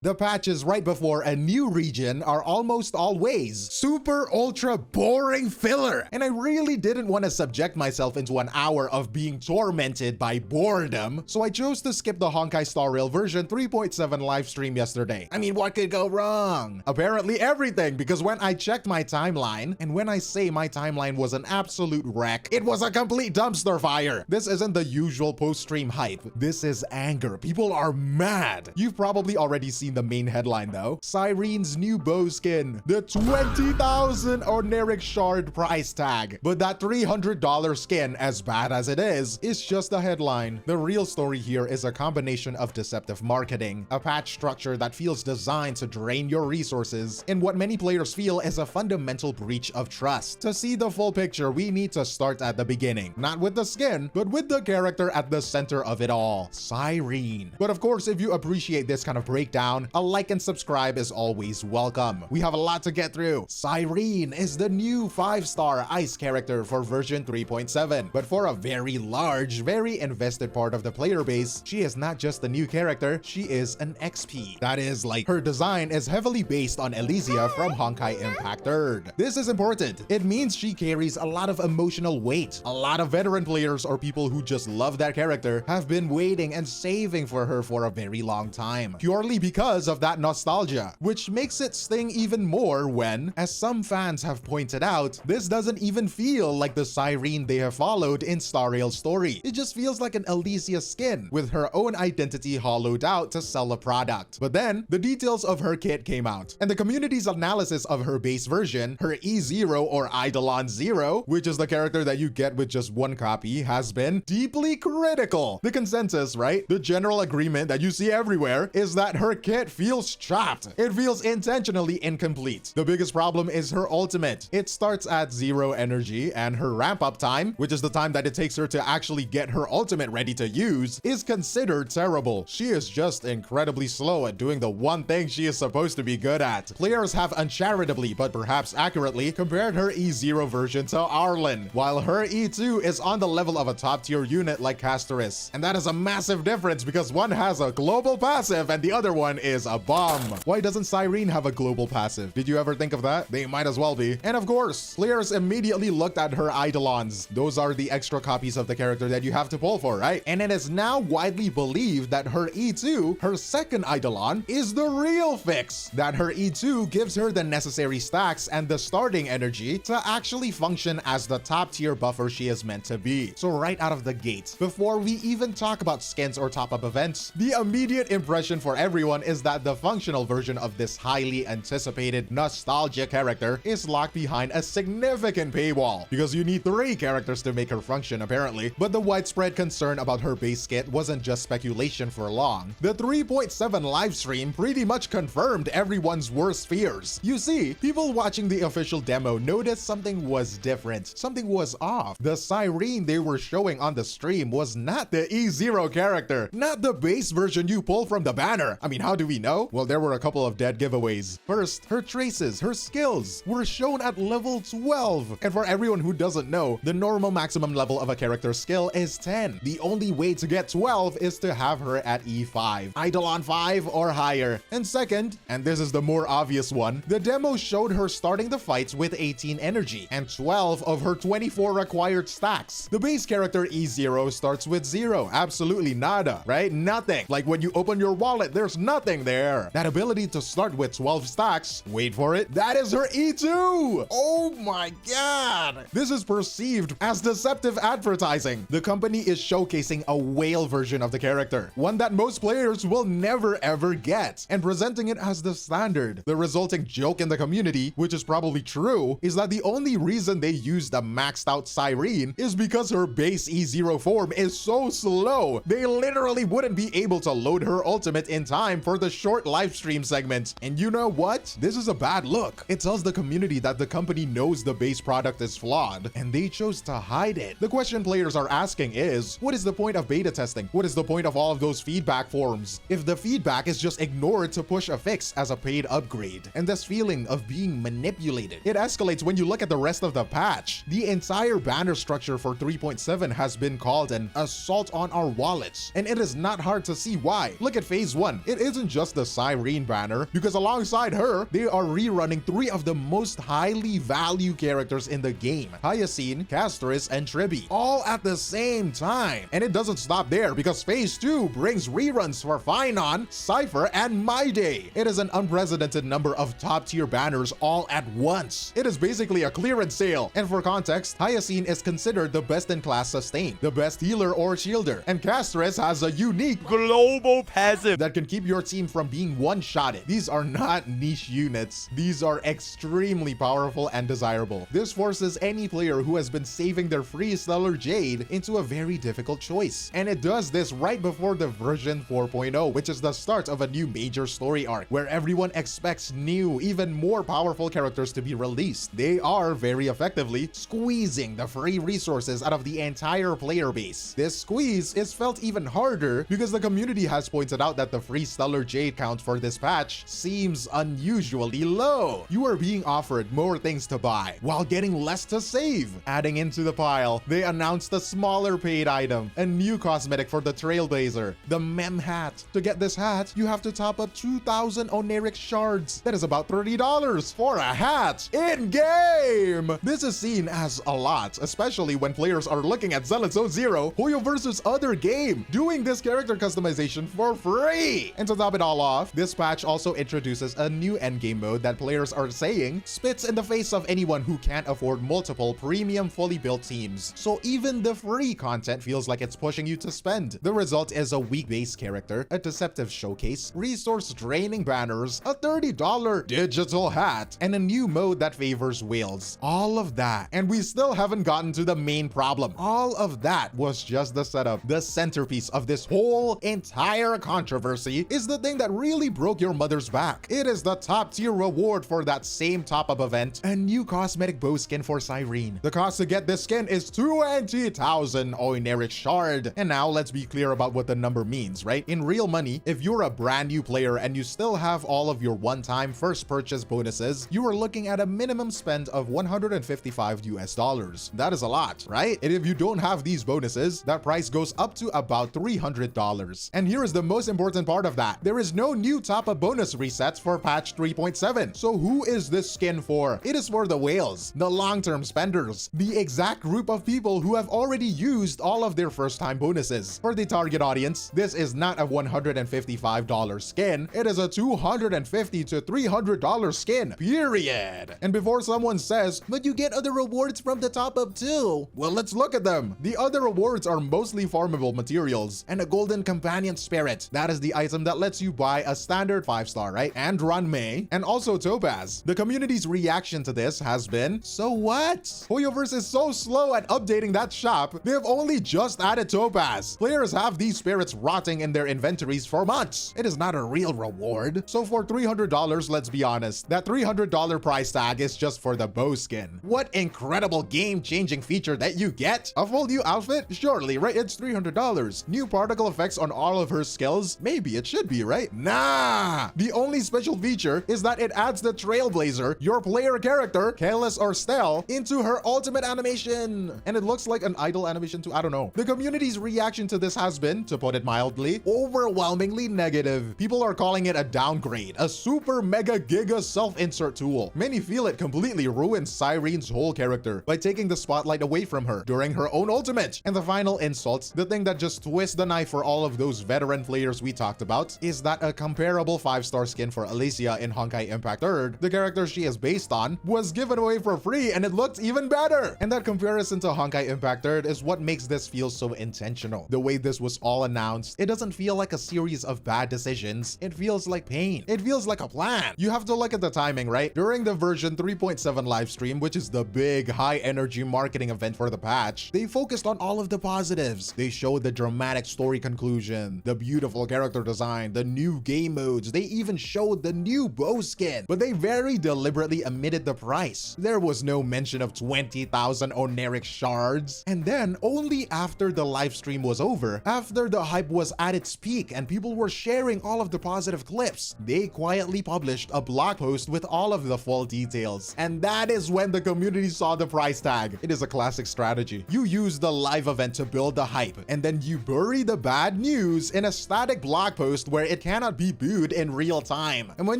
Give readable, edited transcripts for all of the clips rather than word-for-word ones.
The patches right before a new region are almost always super ultra boring filler, and I really didn't want to subject myself into an hour of being tormented by boredom, so I chose to skip the Honkai Star Rail version 3.7 livestream yesterday. I mean, what could go wrong? Apparently everything, because when I checked my timeline, and when I say my timeline was an absolute wreck, it was a complete dumpster fire. This isn't the usual post-stream hype. This is anger. People are mad. You've probably already seen the main headline though. Cyrene's new bow skin, the 20,000 Oneric Shard price tag. But that $300 skin, as bad as it is just a headline. The real story here is a combination of deceptive marketing, a patch structure that feels designed to drain your resources, and what many players feel is a fundamental breach of trust. To see the full picture, we need to start at the beginning. Not with the skin, but with the character at the center of it all, Cyrene. But of course, if you appreciate this kind of breakdown, a like and subscribe is always welcome. We have a lot to get through. Cyrene is the new 5-star ice character for version 3.7, but for a very large, very invested part of the player base, she is not just a new character, she is an XP. That is, like, her design is heavily based on 𝗖ecie from Honkai Impact 3rd. This is important. It means she carries a lot of emotional weight. A lot of veteran players or people who just love that character have been waiting and saving for her for a very long time, purely because of that nostalgia, which makes it sting even more when, as some fans have pointed out, this doesn't even feel like the Cyrene they have followed in Star Rail's story. It just feels like an 𝗖ecie skin with her own identity hollowed out to sell a product. But then the details of her kit came out, and the community's analysis of her base version, her E0 or Eidolon 0, which is the character that you get with just one copy, has been deeply critical. The consensus, right? The general agreement that you see everywhere is that her kit feels chopped. It feels intentionally incomplete. The biggest problem is her ultimate. It starts at 0 energy, and her ramp-up time, which is the time that it takes her to actually get her ultimate ready to use, is considered terrible. She is just incredibly slow at doing the one thing she is supposed to be good at. Players have uncharitably, but perhaps accurately, compared her E0 version to Arlen, while her E2 is on the level of a top-tier unit like Castoris. And that is a massive difference because one has a global passive and the other one is a bomb. Why doesn't Cyrene have a global passive? Did you ever think of that? They might as well be. And of course, players immediately looked at her Eidolons. Those are the extra copies of the character that you have to pull for, right? And it is now widely believed that her E2, her second Eidolon, is the real fix. That her E2 gives her the necessary stacks and the starting energy to actually function as the top tier buffer she is meant to be. So right out of the gate, before we even talk about skins or top-up events, the immediate impression for everyone is that the functional version of this highly anticipated nostalgia character is locked behind a significant paywall, because you need 3 characters to make her function apparently. But the widespread concern about her base kit wasn't just speculation for long. The 3.7 livestream pretty much confirmed everyone's worst fears. You see, people watching the official demo noticed something was different. Something was off. The Cyrene they were showing on the stream was not the E0 character, not the base version you pull from the banner. I mean, how do we know? Well, there were a couple of dead giveaways. First, her traces, her skills were shown at level 12. And for everyone who doesn't know, the normal maximum level of a character's skill is 10. The only way to get 12 is to have her at E5, Eidolon 5 or higher. And second, and this is the more obvious one, the demo showed her starting the fights with 18 energy and 12 of her 24 required stacks. The base character E0 starts with 0, absolutely nada, right? Nothing. Like when you open your wallet, there's nothing there. That ability to start with 12 stacks, wait for it, that is her E2! Oh my god! This is perceived as deceptive advertising. The company is showcasing a whale version of the character, one that most players will never ever get, and presenting it as the standard. The resulting joke in the community, which is probably true, is that the only reason they used a maxed out Cyrene is because her base E0 form is so slow. They literally wouldn't be able to load her ultimate in time for the short live stream segment. And you know what? This is a bad look. It tells the community that the company knows the base product is flawed, and they chose to hide it. The question players are asking is, what is the point of beta testing? What is the point of all of those feedback forms if the feedback is just ignored to push a fix as a paid upgrade? And this feeling of being manipulated, it escalates when you look at the rest of the patch. The entire banner structure for 3.7 has been called an assault on our wallets, and it is not hard to see why. Look at phase 1. It isn't just the Cyrene banner, because alongside her, they are rerunning 3 of the most highly valued characters in the game: 𝗖cie, Castris, and Tribi, all at the same time. And it doesn't stop there, because Phase 2 brings reruns for Finon, Cypher, and My Day. It is an unprecedented number of top-tier banners all at once. It is basically a clearance sale. And for context, 𝗖cie is considered the best-in-class sustain, the best healer or shielder, and Castris has a unique global passive that can keep your team from being one-shotted. These are not niche units. These are extremely powerful and desirable. This forces any player who has been saving their free Stellar Jade into a very difficult choice. And it does this right before the version 4.0, which is the start of a new major story arc, where everyone expects new, even more powerful characters to be released. They are very effectively squeezing the free resources out of the entire player base. This squeeze is felt even harder because the community has pointed out that the free Stellar Jade count for this patch seems unusually low. You are being offered more things to buy while getting less to save. Adding into the pile, they announced a smaller paid item, a new cosmetic for the Trailblazer, the Mem Hat. To get this hat, you have to top up 2,000 Oneric shards. That is about $30 for a hat in-game. This is seen as a lot, especially when players are looking at Zealot Zone Zero, HoYoverse's other game, doing this character customization for free. And to top it all off, this patch also introduces a new endgame mode that players are saying spits in the face of anyone who can't afford multiple premium fully built teams. So even the free content feels like it's pushing you to spend. The result is a weak-based character, a deceptive showcase, resource-draining banners, a $30 digital hat, and a new mode that favors whales. All of that, and we still haven't gotten to the main problem. All of that was just the setup. The centerpiece of this whole entire controversy is the thing that really broke your mother's back. It is the top-tier reward for that same top-up event, a new cosmetic bow skin for Cyrene. The cost to get this skin is 20,000 Oneric shard. And now let's be clear about what the number means, right? In real money, if you're a brand new player and you still have all of your one-time first purchase bonuses, you are looking at a minimum spend of $155. That is a lot, right? And if you don't have these bonuses, that price goes up to about $300. And here is the most important part of that. There is no new top-up bonus resets for patch 3.7. So who is this skin for? It is for the whales, the long-term spenders, the exact group of people who have already used all of their first-time bonuses. For the target audience, this is not a $155 skin. It is a $250 to $300 skin, period. And before someone says, but you get other rewards from the top-up too, well, let's look at them. The other rewards are mostly farmable materials and a golden companion spirit. That is the item that lets you buy a standard 5-star, right? And Ranmei, and also Topaz. The community's reaction to this has been, so what? HoYoverse is so slow at updating that shop. They have only just added Topaz. Players have these spirits rotting in their inventories for months. It is not a real reward. So for $300, let's be honest, that $300 price tag is just for the bow skin. What incredible game-changing feature that you get? A full new outfit? Surely, right? It's $300. New particle effects on all of her skills? Maybe it should be, right? Nah! The only special feature is that it adds the Trailblazer, your player character, Kaelis or Stell, into her ultimate animation. And it looks like an idle animation too. I don't know. The community's reaction to this has been, to put it mildly, overwhelmingly negative. People are calling it a downgrade, a super mega giga self-insert tool. Many feel it completely ruins Cyrene's whole character by taking the spotlight away from her during her own ultimate. And the final insult, the thing that just twists the knife for all of those veteran players we talked about, is that a comparable 5-star skin for 𝗖cie in Honkai Impact 3rd, the character she is based on, was given away for free and it looked even better. And that comparison to Honkai Impact 3rd is what makes this feel so intentional. The way this was all announced, it doesn't feel like a series of bad decisions. It feels like pain. It feels like a plan. You have to look at the timing, right? During the version 3.7 livestream, which is the big high-energy marketing event for the patch, they focused on all of the positives. They showed the dramatic story conclusion, the beautiful character design, the new game modes. They even showed the new bow skin, but they very deliberately omitted the price. There was no mention of 20,000 Oneric shards. And then only after the live stream was over, after the hype was at its peak and people were sharing all of the positive clips, they quietly published a blog post with all of the full details. And that is when the community saw the price tag. It is a classic strategy. You use the live event to build the hype, and then you bury the bad news in a static blog post where it cannot be viewed in real time. And when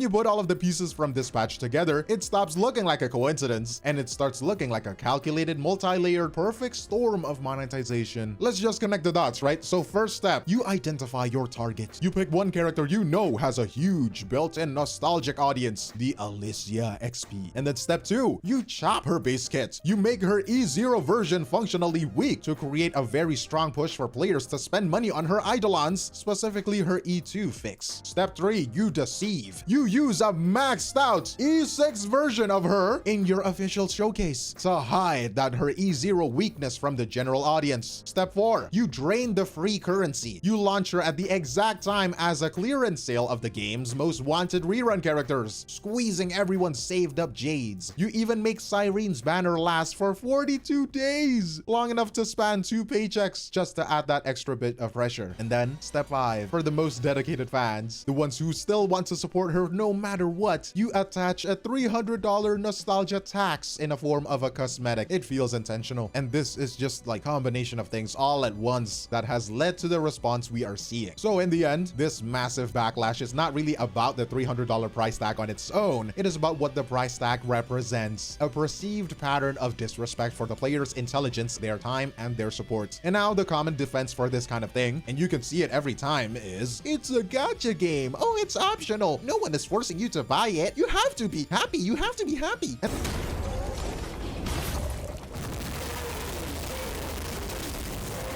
you put all of the pieces from this patch together, it stops looking like a coincidence and it starts looking like a calculated, multi-layered, perfect storm of monetization. Let's just connect the dots, right? So first step, you identify your target. You pick one character you know has a huge built-in nostalgic audience, the 𝗖cie XP. And then step 2, you chop her base kit. You make her E0 version functionally weak to create a very strong push for players to spend money on her eidolons, specifically her E2 fix. Step 3, you deceive. You use a maxed out E6 version of her in your official showcase to hide that her E0 weakness from the general audience. Step 4, you drain the free currency. You launch her at the exact time as a clearance sale of the game's most wanted rerun characters, squeezing everyone's saved up jades. You even make Cyrene's banner last for 42 days, long enough to span 2 paychecks just to add that extra bit of pressure. And then step 5, for the most dedicated fans, the ones who still want to support her no matter what, you attach a $300 nostalgia tax in a form of a cosmetic. It feels intentional, and this is just like combination of things all at once that has led to the response we are seeing. So in the end, this massive backlash is not really about the $300 price tag on its own. It is about what the price tag represents, a perceived pattern of disrespect for the player's intelligence, their time, and their support. And now the common defense for this kind of thing, and you can see it every time, is it's a gacha game. Oh, it's optional. No one is forcing you to buy it. You have to be happy. You have to be happy.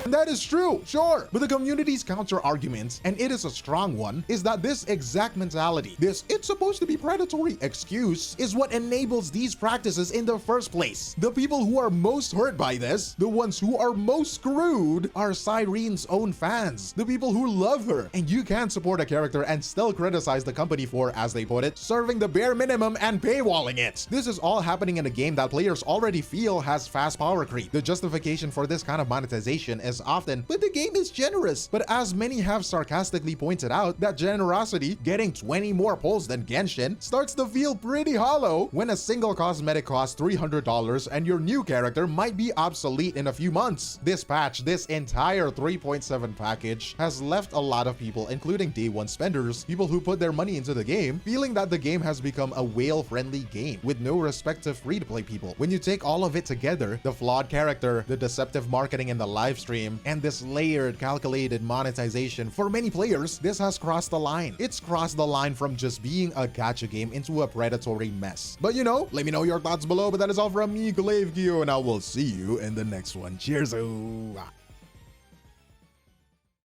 And that is true, sure. But the community's counter argument, and it is a strong one, is that this exact mentality, this "it's supposed to be predatory" excuse, is what enables these practices in the first place. The people who are most hurt by this, the ones who are most screwed, are Cyrene's own fans, the people who love her. And you can't support a character and still criticize the company for, as they put it, serving the bare minimum and paywalling it. This is all happening in a game that players already feel has fast power creep. The justification for this kind of monetization is often, but the game is generous. But as many have sarcastically pointed out, that generosity, getting 20 more pulls than Genshin, starts to feel pretty hollow when a single cosmetic costs $300 and your new character might be obsolete in a few months. This patch, this entire 3.7 package, has left a lot of people, including day one spenders, people who put their money into the game, feeling that the game has become a whale-friendly game with no respect to free-to-play people. When you take all of it together, the flawed character, the deceptive marketing in the live stream, and this layered, calculated monetization, for many players, this has crossed the line. It's crossed the line from just being a gacha game into a predatory mess. But you know, let me know your thoughts below. But that is all from me, 𝗖cie𝗽𝗆𝗆, and I will see you in the next one. Cheers!